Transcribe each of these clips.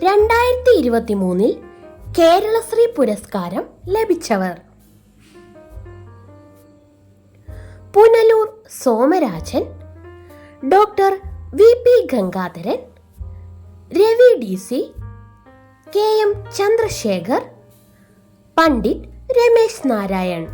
2023 കേരളശ്രീ പുരസ്കാരം ലഭിച്ചവർ: Punalur Somarajan, doctor VP Gangadharan, Ravi DC, KM Chandrasekhar, Pandit Ramesh Narayan.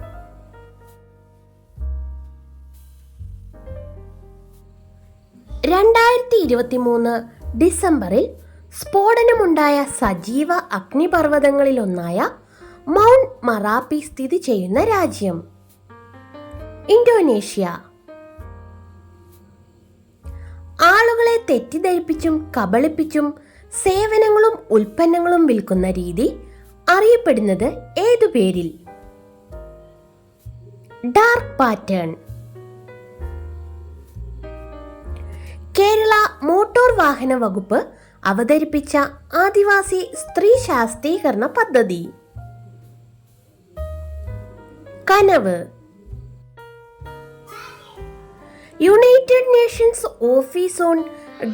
ഡിസംബറിൽ സ്ഫോടനമുണ്ടായ സജീവ അഗ്നിപർവ്വതങ്ങളിലൊന്നായ മൗണ്ട് മറാപ്പി സ്ഥിതി ചെയ്യുന്ന രാജ്യം: ഇന്തോനേഷ്യ. ആളുകളെ തെറ്റിദ്ധരിപ്പിച്ചും കബളിപ്പിച്ചും സേവനങ്ങളും ഉൽപ്പന്നങ്ങളും വിൽക്കുന്ന രീതി അറിയപ്പെടുന്നത് ഏതു പേരിൽ? Dark pattern. കേരള മോട്ടോർ വാഹന വകുപ്പ് അവതരിപ്പിച്ച ആദിവാസി സ്ത്രീ ശാക്തീകരണ പദ്ധതി: Kanav. United Nations office on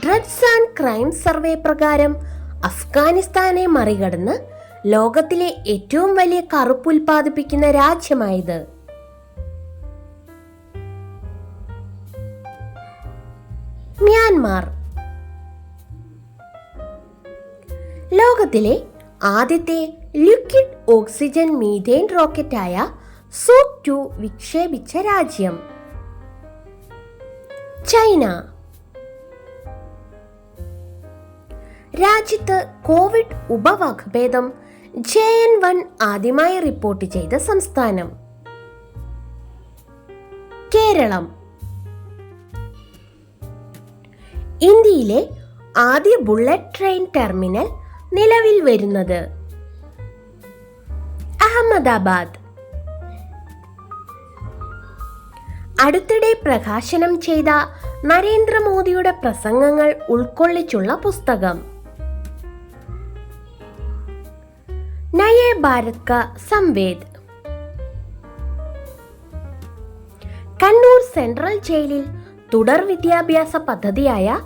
drugs and crime survey പ്രകാരം അഫ്ഗാനിസ്ഥാനെ മറികടന്ന് ലോകത്തിലെ ഏറ്റവും വലിയ കറുപ്പ് ഉൽപ്പാദിപ്പിക്കുന്ന രാജ്യമായത്? മ്യാൻമാർ. ലോകത്തിലെ ആദ്യത്തെ ലിക്വിഡ് ഓക്സിജൻ മീഥേൻ റോക്കറ്റായ സൂക്ക് 2 വിക്ഷേപിച്ച രാജ്യം? ചൈന. രാജ്യത്ത് കോവിഡ് ഉപവകഭേദം JN1 ആദ്യമായി റിപ്പോർട്ട് ചെയ്ത സംസ്ഥാനം? കേരളം. ഇന്ത്യയിലെ ആദ്യ ബുള്ളറ്റ് ട്രെയിൻ ടെർമിനൽ നിലവിൽ വരുന്നത്? അഹമ്മദാബാദ്. അടുത്തിടെ പ്രകാശനം ചെയ്ത നരേന്ദ്രമോദിയുടെ പ്രസംഗങ്ങൾ ഉൾക്കൊള്ളിച്ചുള്ള പുസ്തകം? നയേ ഭാരത് കാ സംവേദ്. കണ്ണൂർ സെൻട്രൽ ജയിലിൽ തുടർ വിദ്യാഭ്യാസ പദ്ധതിയായ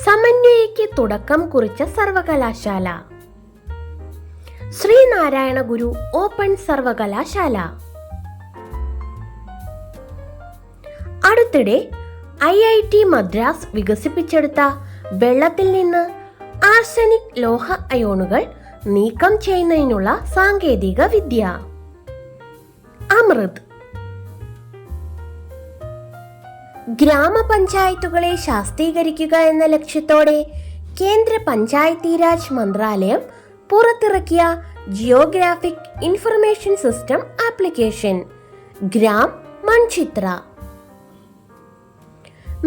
സമന്വയയ്ക്ക് തുടക്കം കുറിച്ച സർവകലാശാല? ശ്രീനാരായണ ഗുരു ഓപ്പൺ സർവകലാശാല. അടുത്തിടെ IIT മദ്രാസ് വികസിപ്പിച്ചെടുത്ത വെള്ളത്തിൽ നിന്ന് ആർസനിക് ലോഹ അയോണുകൾ നീക്കം ചെയ്യുന്നതിനുള്ള സാങ്കേതിക വിദ്യ? അമൃത്. ഗ്രാമപഞ്ചായത്തുകളെ ശാക്തീകരിക്കുക എന്ന ലക്ഷ്യത്തോടെ കേന്ദ്ര പഞ്ചായത്തി രാജ് മന്ത്രാലയം പുറത്തിറക്കിയ geographic information system application Gram Manchitra.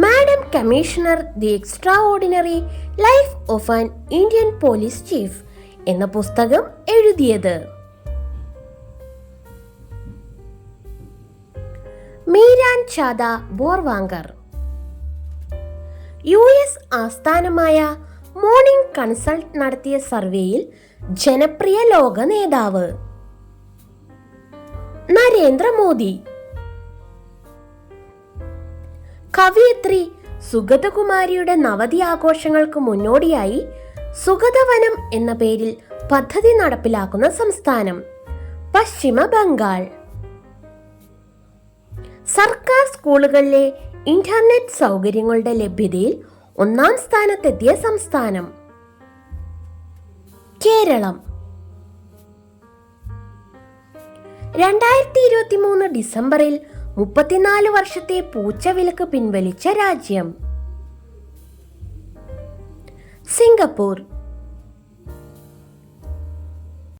Madam commissioner the extraordinary life of an Indian police chief എന്ന പുസ്തകം എഴുതിയത്? മീരാൻ ചാദ ബോർവാങ്കർ. US ആസ്ഥാനമായ മോർണിംഗ് കൺസൾട്ട് നടത്തിയ സർവേയിൽ ജനപ്രിയ ലോക നേതാവ്? നരേന്ദ്രമോദി. കവയിത്രി സുഗതകുമാരിയുടെ നവതി ആഘോഷങ്ങൾക്ക് മുന്നോടിയായി സുഗതവനം എന്ന പേരിൽ പദ്ധതി നടപ്പിലാക്കുന്ന സംസ്ഥാനം? പശ്ചിമ ബംഗാൾ. സർക്കാർ സ്കൂളുകളിലെ ഇന്റർനെറ്റ് സൗകര്യങ്ങളുടെ ലഭ്യതയിൽ 1-ാം സ്ഥാനത്തെത്തിയ സംസ്ഥാനം? കേരളം. 2023 ഡിസംബറിൽ 34 വർഷത്തെ പൂച്ചവിലക്ക് പിൻവലിച്ച രാജ്യം? സിംഗപ്പൂർ.